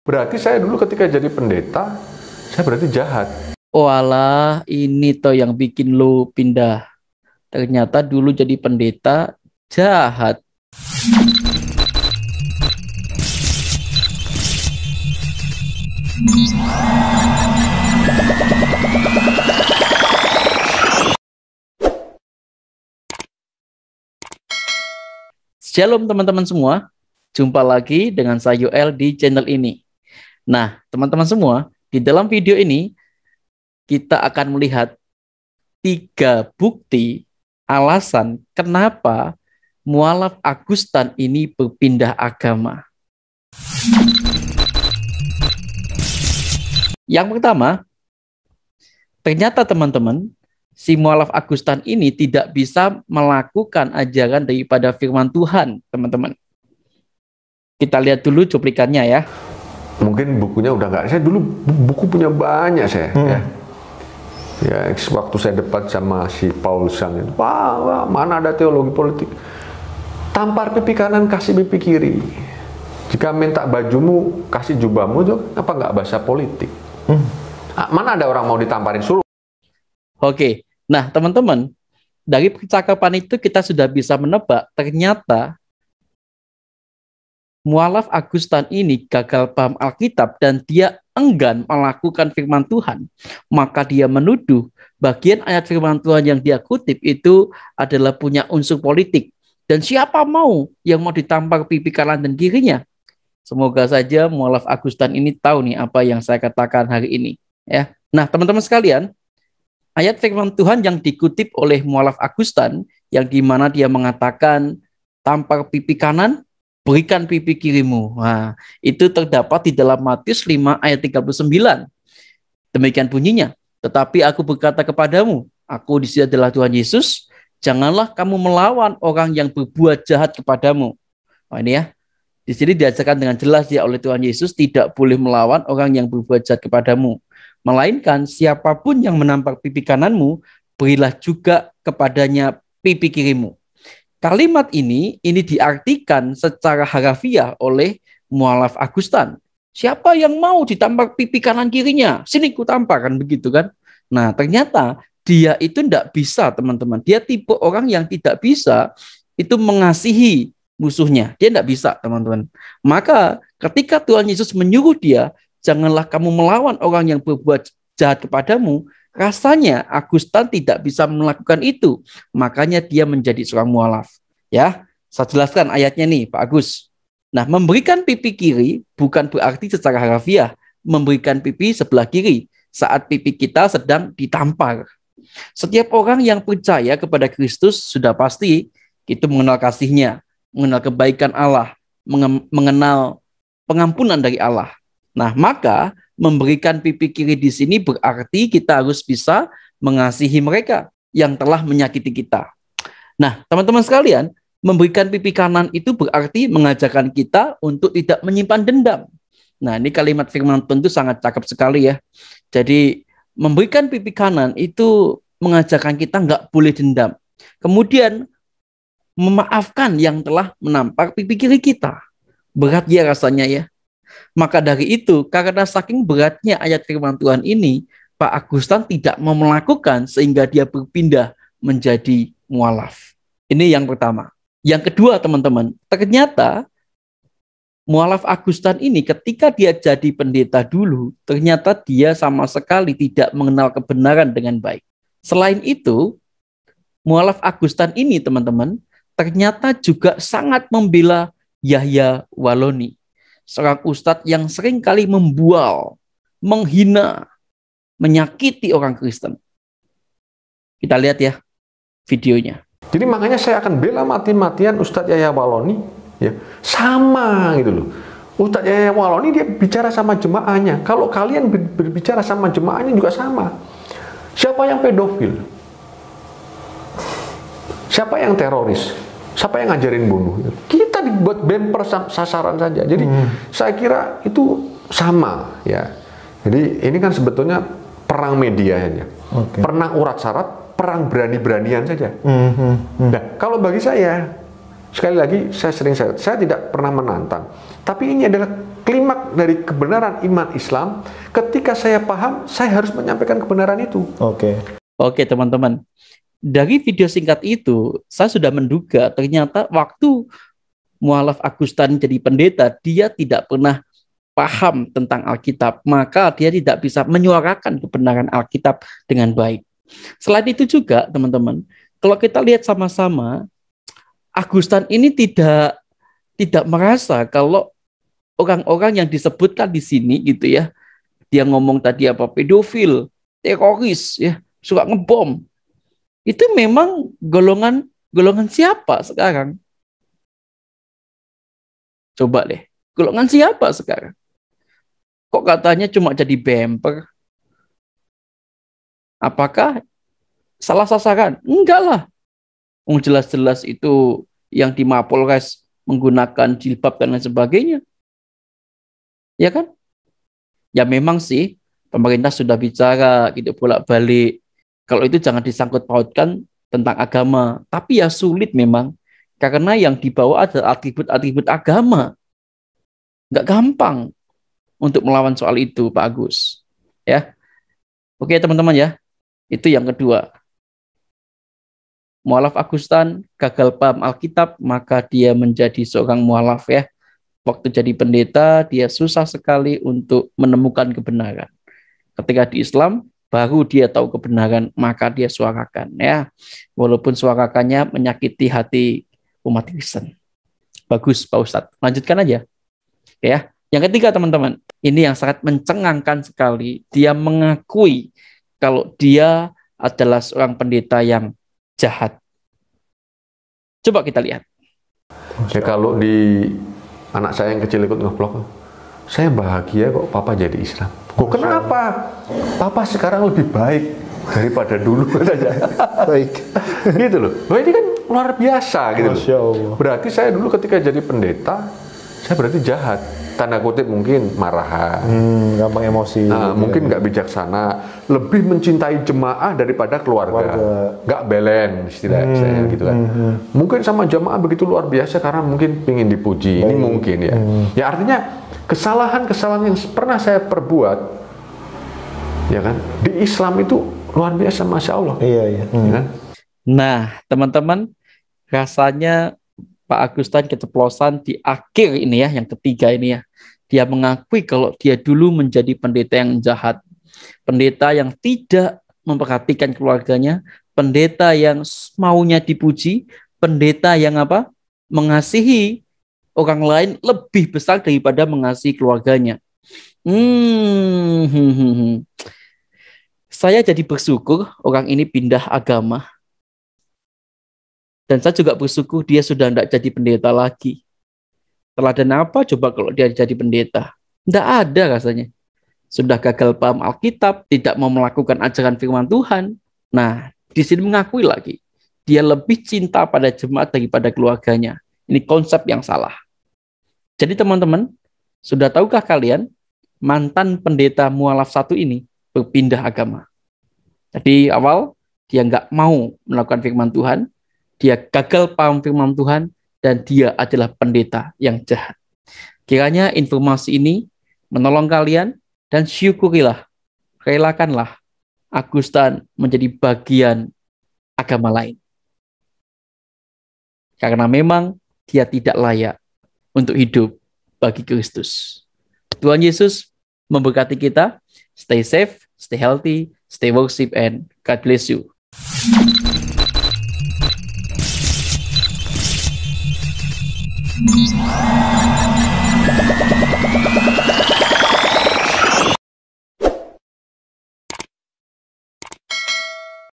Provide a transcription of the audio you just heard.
Berarti saya dulu ketika jadi pendeta, saya berarti jahat. Walah, ini toh yang bikin lo pindah. Ternyata dulu jadi pendeta jahat. Shalom teman-teman semua, jumpa lagi dengan saya Yoel di channel ini. Nah, teman-teman semua, di dalam video ini kita akan melihat 3 bukti alasan kenapa mualaf Augustan ini berpindah agama. Yang pertama, ternyata teman-teman, si mualaf Augustan ini tidak bisa melakukan ajaran daripada firman Tuhan, teman-teman. Kita lihat dulu cuplikannya ya. Mungkin bukunya udah nggak. Saya dulu buku punya banyak saya. Ya, waktu saya debat sama si Paul Sang itu, Pak, mana ada teologi politik? Tampar pipi kanan, kasih pipi kiri. Jika minta bajumu, kasih jubahmu, itu apa nggak bahasa politik? Mana ada orang mau ditamparin suruh? Oke, nah teman-teman, dari percakapan itu kita sudah bisa menebak ternyata mualaf Augustan ini gagal paham Alkitab dan dia enggan melakukan firman Tuhan. Maka dia menuduh bagian ayat firman Tuhan yang dia kutip itu adalah punya unsur politik. Dan siapa mau yang mau ditampar pipi kanan dan kirinya? Semoga saja mualaf Augustan ini tahu nih apa yang saya katakan hari ini. Ya. Nah teman-teman sekalian, ayat firman Tuhan yang dikutip oleh mualaf Augustan yang dimana dia mengatakan tampar pipi kanan, berikan pipi kirimu. Nah, itu terdapat di dalam Matius 5 ayat 39. Demikian bunyinya. Tetapi aku berkata kepadamu, aku di sini adalah Tuhan Yesus, janganlah kamu melawan orang yang berbuat jahat kepadamu. Nah, ini ya. Di sini diajarkan dengan jelas ya oleh Tuhan Yesus tidak boleh melawan orang yang berbuat jahat kepadamu. Melainkan siapapun yang menampar pipi kananmu, berilah juga kepadanya pipi kirimu. Kalimat ini diartikan secara harafiah oleh mualaf Augustan. Siapa yang mau ditampar pipi kanan kirinya? Sini ku tampar, kan begitu kan? Nah, ternyata dia itu tidak bisa, teman-teman. Dia tipe orang yang tidak bisa itu mengasihi musuhnya. Dia tidak bisa, teman-teman. Maka ketika Tuhan Yesus menyuruh dia, janganlah kamu melawan orang yang berbuat jahat kepadamu, rasanya Augustan tidak bisa melakukan itu. Makanya dia menjadi seorang mualaf. Ya, saya jelaskan ayatnya nih, Pak Agus. Nah, memberikan pipi kiri bukan berarti secara harafiah memberikan pipi sebelah kiri saat pipi kita sedang ditampar. Setiap orang yang percaya kepada Kristus sudah pasti itu mengenal kasih-Nya, mengenal kebaikan Allah, mengenal pengampunan dari Allah. Nah, maka memberikan pipi kiri di sini berarti kita harus bisa mengasihi mereka yang telah menyakiti kita. Nah, teman-teman sekalian, memberikan pipi kanan itu berarti mengajarkan kita untuk tidak menyimpan dendam. Nah, ini kalimat firman Tuhan itu sangat cakep sekali ya. Jadi, memberikan pipi kanan itu mengajarkan kita nggak boleh dendam. Kemudian, memaafkan yang telah menampar pipi kiri kita. Berat ya rasanya ya. Maka dari itu, karena saking beratnya ayat firman Tuhan ini, Pak Augustan tidak mau melakukan sehingga dia berpindah menjadi mualaf. Ini yang pertama. Yang kedua, teman-teman, ternyata mualaf Augustan ini ketika dia jadi pendeta dulu, ternyata dia sama sekali tidak mengenal kebenaran dengan baik. Selain itu, mualaf Augustan ini, teman-teman, ternyata juga sangat membela Yahya Waloni, seorang ustadz yang sering kali membual, menghina, menyakiti orang Kristen. Kita lihat ya videonya. Jadi makanya saya akan bela mati-matian Ustadz Yahya Waloni, ya, sama gitu loh. Ustadz Yahya Waloni dia bicara sama jemaahnya. Kalau kalian berbicara sama jemaahnya juga sama. Siapa yang pedofil? Siapa yang teroris? Siapa yang ngajarin bunuh? Kita dibuat bumper sasaran saja. Jadi saya kira itu sama ya. Jadi ini kan sebetulnya perang media saja. Perang urat syarat, perang berani-beranian saja. Nah, kalau bagi saya Sekali lagi, saya tidak pernah menantang. Tapi ini adalah klimaks dari kebenaran iman Islam. Ketika saya paham, saya harus menyampaikan kebenaran itu. Oke, teman-teman. Dari video singkat itu, saya sudah menduga ternyata waktu Mu'allaf Augustan jadi pendeta, dia tidak pernah paham tentang Alkitab. Maka dia tidak bisa menyuarakan kebenaran Alkitab dengan baik. Selain itu juga, teman-teman, kalau kita lihat sama-sama, Augustan ini tidak merasa kalau orang-orang yang disebutkan di sini gitu ya, dia ngomong tadi apa, pedofil, teroris, ya, suka ngebom, itu memang golongan siapa sekarang? Coba deh, golongan siapa sekarang? Kok katanya cuma jadi bemper? Apakah salah sasaran? Enggak lah. Jelas-jelas itu yang di Mapolres menggunakan jilbab dan lain sebagainya. Ya kan? Ya memang sih pemerintah sudah bicara gitu bolak-balik. Kalau itu jangan disangkut pautkan tentang agama. Tapi ya sulit memang. Karena yang dibawa adalah atribut-atribut agama. Nggak gampang untuk melawan soal itu, Pak Agus. Ya. Oke teman-teman ya. Itu yang kedua. Mu'allaf Augustan gagal paham Alkitab, maka dia menjadi seorang mu'allaf ya. Waktu jadi pendeta, dia susah sekali untuk menemukan kebenaran. Ketika di Islam, baru dia tahu kebenaran, maka dia suarakan ya. Walaupun suarakannya menyakiti hati umat Kristen. Bagus Pak Ustadz. Lanjutkan aja. Ya. Yang ketiga teman-teman, ini yang sangat mencengangkan sekali. Dia mengakui kalau dia adalah seorang pendeta yang jahat. Coba kita lihat. Ya kalau di anak saya yang kecil ikut ngeblok, saya bahagia kok papa jadi Islam. Kok kenapa? Papa sekarang lebih baik daripada dulu saja. Baik. Gitu loh. Wah ini kan luar biasa gitu loh. Berarti saya dulu ketika jadi pendeta, saya berarti jahat. Tanda kutip mungkin marahan, gampang emosi, mungkin nggak bijaksana, lebih mencintai jemaah daripada keluarga. Nggak balance istilahnya gitu kan. Mungkin sama jemaah begitu luar biasa karena mungkin ingin dipuji. Ini mungkin ya. Ya artinya kesalahan-kesalahan yang pernah saya perbuat, ya kan, di Islam itu luar biasa, masya Allah. Iya. Ya kan? Nah teman-teman, rasanya Pak Augustan keceplosan di akhir ini ya, yang ketiga ini ya. Dia mengakui kalau dia dulu menjadi pendeta yang jahat. Pendeta yang tidak memperhatikan keluarganya. Pendeta yang maunya dipuji. Pendeta yang apa? Mengasihi orang lain lebih besar daripada mengasihi keluarganya. Saya jadi bersyukur orang ini pindah agama. Dan saya juga bersyukur dia sudah tidak jadi pendeta lagi. Teladan apa coba kalau dia jadi pendeta? Tidak ada rasanya. Sudah gagal paham Alkitab, tidak mau melakukan ajaran firman Tuhan. Nah, di sini mengakui lagi. Dia lebih cinta pada jemaat daripada keluarganya. Ini konsep yang salah. Jadi teman-teman, sudah tahukah kalian mantan pendeta Mu'allaf 1 ini berpindah agama? Jadi awal dia nggak mau melakukan firman Tuhan. Dia gagal paham firman Tuhan dan dia adalah pendeta yang jahat. Kiranya informasi ini menolong kalian dan syukurilah, relakanlah Augustan menjadi bagian agama lain. Karena memang dia tidak layak untuk hidup bagi Kristus. Tuhan Yesus memberkati kita. Stay safe, stay healthy, stay worship, and God bless you. Wow.